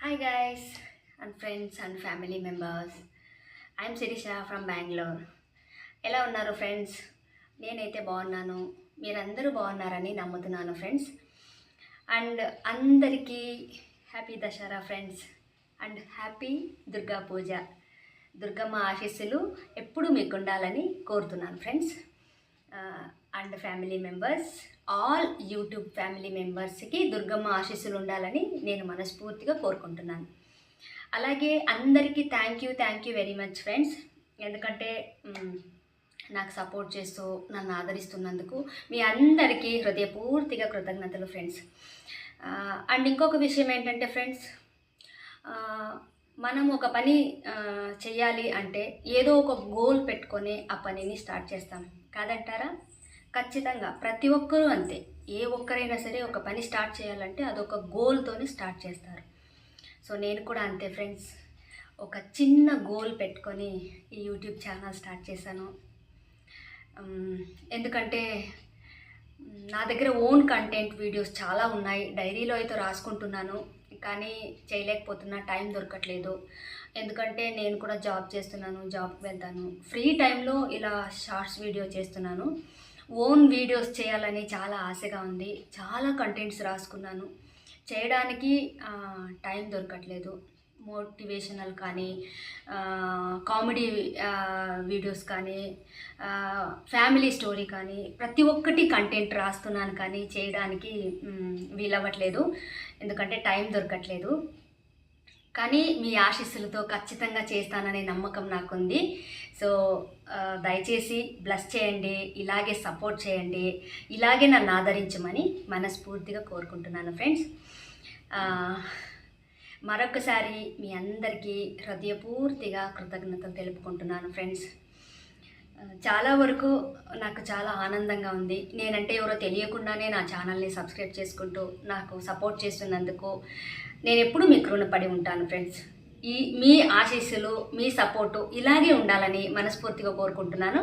Hi guys and friends and family members. I'm Sirisha from Bangalore. ఎలా ఉన్నారు friends? నేనైతే బాగున్నాను. మీరందరూ బాగున్నారని నమ్ముతున్నాను ఫ్రెండ్స్. అండ్ అందరికీ happy Dasara friends and happy Durga Puja. దుర్గమ్మ ఆశీస్సులు ఎప్పుడు మీకు ఉండాలని కోరుతున్నాను friends. And family members, all YouTube family మెంబర్స్కి దుర్గమ్మ ఆశీస్సులు ఉండాలని నేను మనస్ఫూర్తిగా కోరుకుంటున్నాను. అలాగే అందరికీ thank you very much friends. ఎందుకంటే నాకు సపోర్ట్ చేస్తూ నన్ను ఆదరిస్తున్నందుకు మీ అందరికీ హృదయపూర్తిగా కృతజ్ఞతలు ఫ్రెండ్స్. అండ్ ఇంకొక విషయం ఏంటంటే ఫ్రెండ్స్, మనం ఒక పని చెయ్యాలి అంటే ఏదో ఒక గోల్ పెట్టుకొని ఆ పనిని స్టార్ట్ చేస్తాం కాదంటారా? ఖచ్చితంగా ప్రతి ఒక్కరూ అంతే. ఏ ఒక్కరైనా సరే ఒక పని స్టార్ట్ చేయాలంటే అదొక గోల్తోనే స్టార్ట్ చేస్తారు. సో నేను కూడా అంతే ఫ్రెండ్స్, ఒక చిన్న గోల్ పెట్టుకొని ఈ యూట్యూబ్ ఛానల్ స్టార్ట్ చేశాను. ఎందుకంటే నా దగ్గర ఓన్ కంటెంట్ వీడియోస్ చాలా ఉన్నాయి. డైరీలో అయితే రాసుకుంటున్నాను, కానీ చేయలేకపోతున్నా, టైం దొరకట్లేదు. ఎందుకంటే నేను కూడా జాబ్ చేస్తున్నాను, జాబ్కి వెళ్తాను. ఫ్రీ టైంలో ఇలా షార్ట్స్ వీడియో చేస్తున్నాను. ఓన్ వీడియోస్ చేయాలని చాలా ఆశగా ఉంది. చాలా కంటెంట్స్ రాసుకున్నాను, చేయడానికి టైం దొరకట్లేదు. మోటివేషనల్ కానీ, కామెడీ వీడియోస్ కానీ, ఫ్యామిలీ స్టోరీ కానీ, ప్రతి ఒక్కటి కంటెంట్ రాస్తున్నాను, కానీ చేయడానికి వీలవ్వట్లేదు. ఎందుకంటే టైం దొరకట్లేదు. కానీ మీ ఆశీస్సులతో ఖచ్చితంగా చేస్తాననే నమ్మకం నాకుంది. సో దయచేసి బ్లెస్ చేయండి, ఇలాగే సపోర్ట్ చేయండి, ఇలాగే నన్ను ఆదరించమని మనస్ఫూర్తిగా కోరుకుంటున్నాను ఫ్రెండ్స్. మరొకసారి మీ అందరికీ హృదయపూర్తిగా కృతజ్ఞతలు తెలుపుకుంటున్నాను ఫ్రెండ్స్. చాలా వరకు నాకు చాలా ఆనందంగా ఉంది. నేనంటే ఎవరో తెలియకుండానే నా ఛానల్ని సబ్స్క్రైబ్ చేసుకుంటూ నాకు సపోర్ట్ చేస్తున్నందుకు నేను ఎప్పుడూ మీకు రుణపడి ఉంటాను ఫ్రెండ్స్. మీ ఆశీస్సులు, మీ సపోర్టు ఇలాగే ఉండాలని మనస్ఫూర్తిగా కోరుకుంటున్నాను,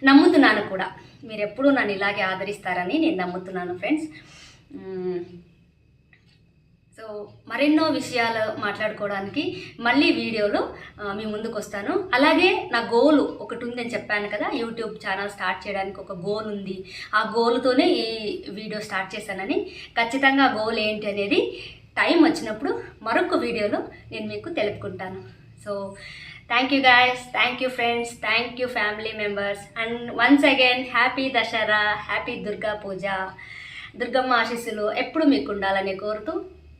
నమ్ముతున్నాను కూడా. మీరు ఎప్పుడూ నన్ను ఇలాగే ఆదరిస్తారని నేను నమ్ముతున్నాను ఫ్రెండ్స్. సో మరెన్నో విషయాలు మాట్లాడుకోవడానికి మళ్ళీ వీడియోలో మీ ముందుకు వస్తాను. అలాగే నా గోల్ ఒకటి ఉందని చెప్పాను కదా, యూట్యూబ్ ఛానల్ స్టార్ట్ చేయడానికి ఒక గోల్ ఉంది. ఆ గోల్తోనే ఈ వీడియో స్టార్ట్ చేశానని, ఖచ్చితంగా ఆ గోల్ ఏంటి అనేది టైం వచ్చినప్పుడు మరొక వీడియోలో నేను మీకు తెలుపుకుంటాను. So thank you guys, thank you friends, thank you family members, and once again happy Dasara, happy Durga Puja. దుర్గమ్మ ఆశీస్సులు ఎప్పుడు మీకు ఉండాలని కోరుతూ